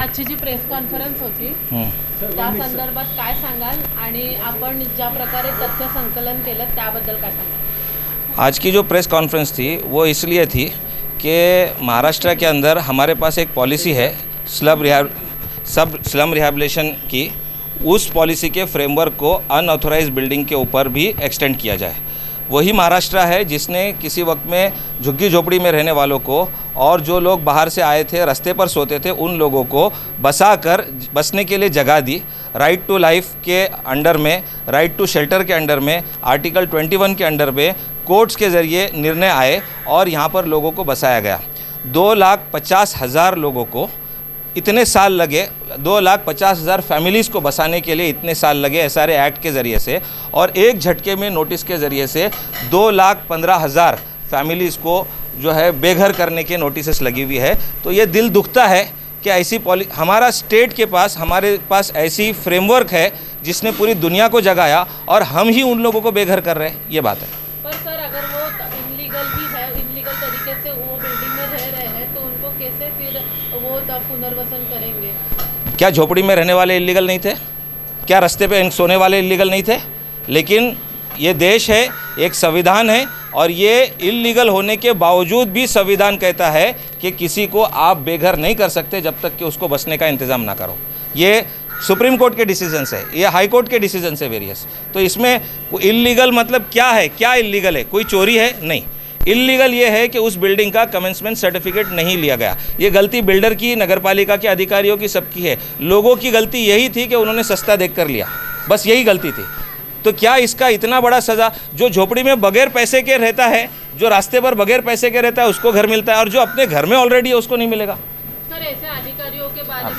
आजची जी press conference होती त्या संदर्भात काय सांगाल आणि आपण ज्या प्रकारे तथ्य संकलन केलं त्याबद्दल काय सांगाल? आज की जो प्रेस कॉन्फ्रेंस थी वो इसलिए थी कि महाराष्ट्र के अंदर हमारे पास एक पॉलिसी है स्लम रिहैबिलिटेशन की। उस पॉलिसी के फ्रेमवर्क को अनऑथोराइज्ड बिल्डिंग के ऊपर भी एक्सटेंड किया जाए। वही महाराष्ट्र है जिसने किसी वक्त में झुग्गी झोपड़ी में रहने वालों को और जो लोग बाहर से आए थे रास्ते पर सोते थे उन लोगों को बसने के लिए जगह दी। राइट टू लाइफ के अंडर में, राइट टू शेल्टर के अंडर में, आर्टिकल 21 के अंडर में कोर्ट्स के ज़रिए निर्णय आए और यहाँ पर लोगों को बसाया गया। 2,50,000 लोगों को इतने साल लगे, 2,50,000 फैमिलीज़ को बसाने के लिए इतने साल लगे एसआरए एक्ट के ज़रिए से, और एक झटके में नोटिस के ज़रिए से 2,15,000 फैमिलीज़ को जो है बेघर करने के नोटिस लगी हुई है। तो ये दिल दुखता है कि ऐसी हमारा स्टेट के पास, हमारे पास ऐसी फ्रेमवर्क है जिसने पूरी दुनिया को जगाया और हम ही उन लोगों को बेघर कर रहे हैं, ये बात है। पर सर अगर वो इलीगल भी है, इलीगल तरीके से वो बिल्डिंग में रह रहे हैं तो उनको कैसे फिर वो पुनर्वसन करेंगे? क्या झोपड़ी में रहने वाले इलीगल नहीं थे? क्या रास्ते पे सोने वाले इलीगल नहीं थे? लेकिन ये देश है, एक संविधान है, और ये इलीगल होने के बावजूद भी संविधान कहता है कि किसी को आप बेघर नहीं कर सकते जब तक कि उसको बसने का इंतज़ाम ना करो। ये सुप्रीम कोर्ट के डिसीजन है, ये हाई कोर्ट के डिसीजन है वेरियस। तो इसमें इलीगल मतलब क्या है? क्या इलीगल है? कोई चोरी है? नहीं। इलीगल ये है कि उस बिल्डिंग का कमेंसमेंट सर्टिफिकेट नहीं लिया गया। ये गलती बिल्डर की, नगरपालिका के अधिकारियों की, सबकी है। लोगों की गलती यही थी कि उन्होंने सस्ता देखकर लिया, बस यही गलती थी। तो क्या इसका इतना बड़ा सज़ा? जो झोपड़ी में बगैर पैसे के रहता है, जो रास्ते पर बगैर पैसे के रहता है, उसको घर मिलता है, और जो अपने घर में ऑलरेडी है उसको नहीं मिलेगा। सर ऐसे अधिकारियों के बारे में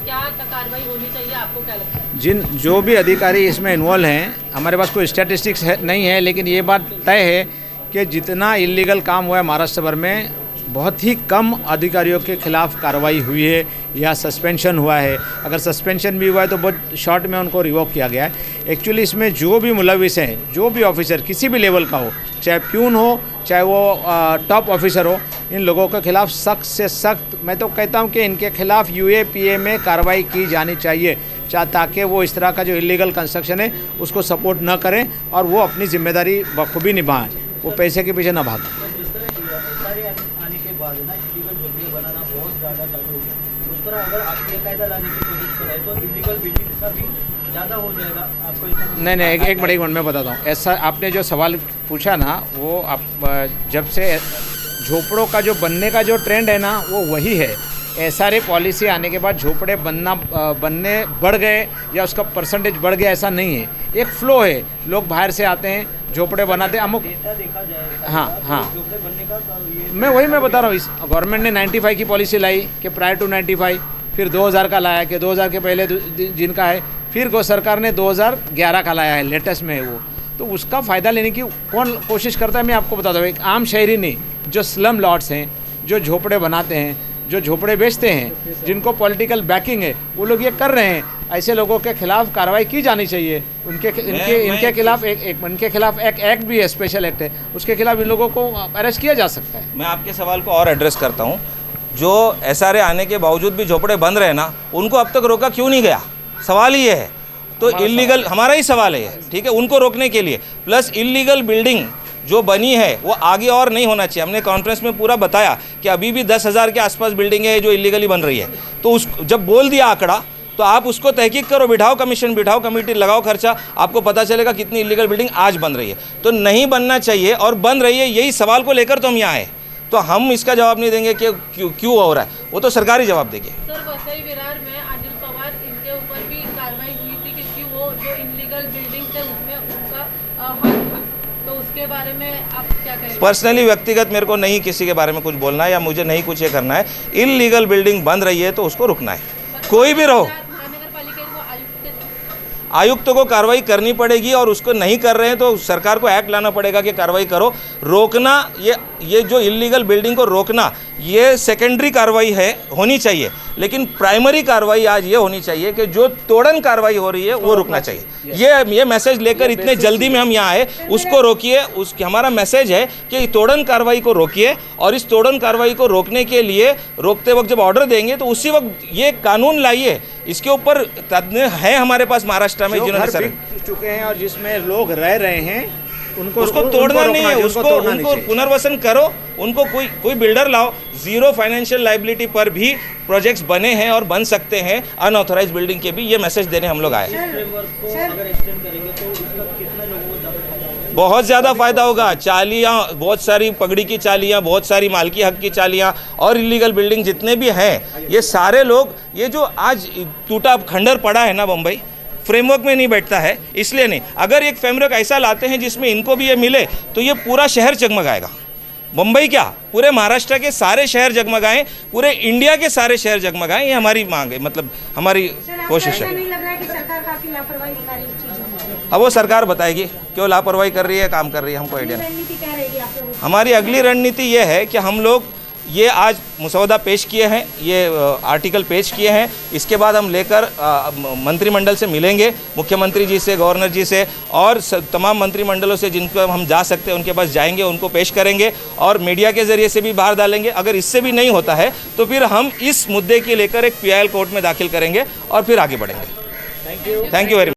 क्या कार्रवाई होनी चाहिए, आपको क्या लगता है? जो भी अधिकारी इसमें इन्वॉल्व हैं, हमारे पास कोई स्टैटिस्टिक्स नहीं है, लेकिन ये बात तय है कि जितना इलीगल काम हुआ है महाराष्ट्र भर में, बहुत ही कम अधिकारियों के खिलाफ कार्रवाई हुई है या सस्पेंशन हुआ है। अगर सस्पेंशन भी हुआ है तो बहुत शॉर्ट में उनको रिवोक किया गया है। एक्चुअली इसमें जो भी मुलविस हैं, जो भी ऑफिसर किसी भी लेवल का हो, चाहे प्यून हो, चाहे वो टॉप ऑफिसर हो, इन लोगों के खिलाफ सख्त से सख्त, मैं तो कहता हूं कि इनके खिलाफ UAPA में कार्रवाई की जानी चाहिए, ताकि वो इस तरह का जो इलीगल कंस्ट्रक्शन है उसको सपोर्ट न करें और वो अपनी जिम्मेदारी बखूबी निभाएं, वो पैसे के पीछे न भागें। आने के बाद ना इलीगल झोपड़ियाँ बनाना बहुत ज़्यादा चालू हो गया। उस तरह अगर आप ये कायदा लाने की कोशिश करें तो इलीगल बिल्डिंग का भी ज़्यादा हो जाएगा। आपको नहीं, एक मिनट मैं बताता हूँ। ऐसा आपने जो सवाल पूछा ना, वो आप जब से झोपड़ों का जो बनने का जो ट्रेंड है ना, वो वही है। SRA पॉलिसी आने के बाद झोपड़े बनने बढ़ गए या उसका परसेंटेज बढ़ गया, ऐसा नहीं है। एक फ्लो है, लोग बाहर से आते हैं, झोपड़े बनाते हैं अमुक। देखा जाए हाँ, झोपड़े बनने का मैं बता रहा हूँ। इस गवर्नमेंट ने 95 की पॉलिसी लाई कि प्रायर टू 95, फिर 2000 का लाया कि 2000 के पहले जिनका है, फिर सरकार ने 2011 का लाया है, लेटेस्ट में है वो। तो उसका फ़ायदा लेने की कौन कोशिश करता है, मैं आपको बताता हूँ। एक आम शहरी नहीं, जो स्लम लॉट्स हैं, जो झोपड़े बनाते हैं, जो झोपड़े बेचते हैं, जिनको पॉलिटिकल बैकिंग है, वो लोग ये कर रहे हैं। ऐसे लोगों के खिलाफ कार्रवाई की जानी चाहिए। इनके खिलाफ इनके खिलाफ एक एक्ट भी है, स्पेशल एक्ट है, उसके खिलाफ इन लोगों को अरेस्ट किया जा सकता है। मैं आपके सवाल को और एड्रेस करता हूँ। जो SRA आने के बावजूद भी झोपड़े बंद रहे ना, उनको अब तक रोका क्यों नहीं गया? सवाल ये है। तो इलीगल, हमारा ही सवाल है ये, ठीक है, उनको रोकने के लिए। प्लस इलीगल बिल्डिंग जो बनी है वो आगे और नहीं होना चाहिए। हमने कॉन्फ्रेंस में पूरा बताया कि अभी भी 10,000 के आसपास बिल्डिंगें हैं जो इलीगली बन रही है। तो उस जब बोल दिया आंकड़ा, तो आप उसको तहकीक करो, बिठाओ कमीशन, बिठाओ कमेटी, लगाओ खर्चा, आपको पता चलेगा कितनी इलीगल बिल्डिंग आज बन रही है। तो नहीं बनना चाहिए और बन रही है, यही सवाल को लेकर तो हम यहाँ आए। तो हम इसका जवाब नहीं देंगे कि क्यों हो रहा है, वो तो सरकारी जवाब देंगे। सर वसई विरार में अनिल पवार, इनके ऊपर भी कार्रवाई हुई थी क्योंकि वो जो इलीगल बिल्डिंग थे उसमें उनका हाथ था, तो उसके बारे में आप क्या कहेंगे? पर्सनली, व्यक्तिगत मेरे को नहीं किसी के बारे में कुछ बोलना है या मुझे नहीं कुछ ये करना है। इलीगल बिल्डिंग बन रही है तो उसको रुकना है, कोई भी रहो। आयुक्त को कार्रवाई करनी पड़ेगी और उसको नहीं कर रहे हैं तो सरकार को एक्ट लाना पड़ेगा कि कार्रवाई करो। रोकना ये ये जो इलीगल बिल्डिंग को रोकना ये सेकेंडरी कार्रवाई है, होनी चाहिए, लेकिन प्राइमरी कार्रवाई आज ये होनी चाहिए कि जो तोड़न कार्रवाई हो रही है वो रुकना चाहिए। ये मैसेज लेकर इतने जल्दी में हम यहाँ आए, उसको रोकिए। हमारा मैसेज है कि तोड़न कार्रवाई को रोकिए, और इस तोड़न कार्रवाई को रोकने के लिए रोकते वक्त जब ऑर्डर देंगे तो उसी वक्त ये कानून लाइए। इसके ऊपर तज्ञ है हमारे पास महाराष्ट्र में जिन्होंने बिक चुके हैं और जिसमें लोग रह रहे हैं उसको तोड़ना नहीं है, उनको पुनर्वसन करो, उनको कोई बिल्डर लाओ। जीरो फाइनेंशियल लाइबिलिटी पर भी प्रोजेक्ट्स बने हैं और बन सकते हैं अनऑथराइज्ड बिल्डिंग के भी। ये मैसेज देने हम लोग आए। बहुत ज़्यादा फ़ायदा होगा। चालियाँ, बहुत सारी पगड़ी की चालियाँ, बहुत सारी मालकी हक की चालियाँ और इलीगल बिल्डिंग जितने भी हैं, ये सारे लोग, ये जो आज टूटा खंडर पड़ा है ना बम्बई, फ्रेमवर्क में नहीं बैठता है, इसलिए नहीं। अगर एक फ्रेमवर्क ऐसा लाते हैं जिसमें इनको भी ये मिले तो ये पूरा शहर जगमगाएगा। बम्बई क्या, पूरे महाराष्ट्र के सारे शहर जगमगाएं, पूरे इंडिया के सारे शहर जगमगाएं, ये हमारी मांग है, मतलब हमारी कोशिश है। नहीं लग रहा है कि सरकार काफी लापरवाही दिखा रही है इस चीज़ों में? अब वो सरकार बताएगी क्यों लापरवाही कर रही है, काम कर रही है, हमको आइडिया। रणनीति क्या रहेगी आप लोगों की? हमारी अगली रणनीति ये है कि हम लोग ये आज मसौदा पेश किए हैं, ये आर्टिकल पेश किए हैं, इसके बाद हम लेकर मंत्रिमंडल से मिलेंगे, मुख्यमंत्री जी से, गवर्नर जी से, और तमाम मंत्रिमंडलों से जिनको हम जा सकते हैं उनके पास जाएंगे, उनको पेश करेंगे और मीडिया के ज़रिए से भी बाहर डालेंगे। अगर इससे भी नहीं होता है तो फिर हम इस मुद्दे के लेकर एक PIL कोर्ट में दाखिल करेंगे और फिर आगे बढ़ेंगे। Thank you very much.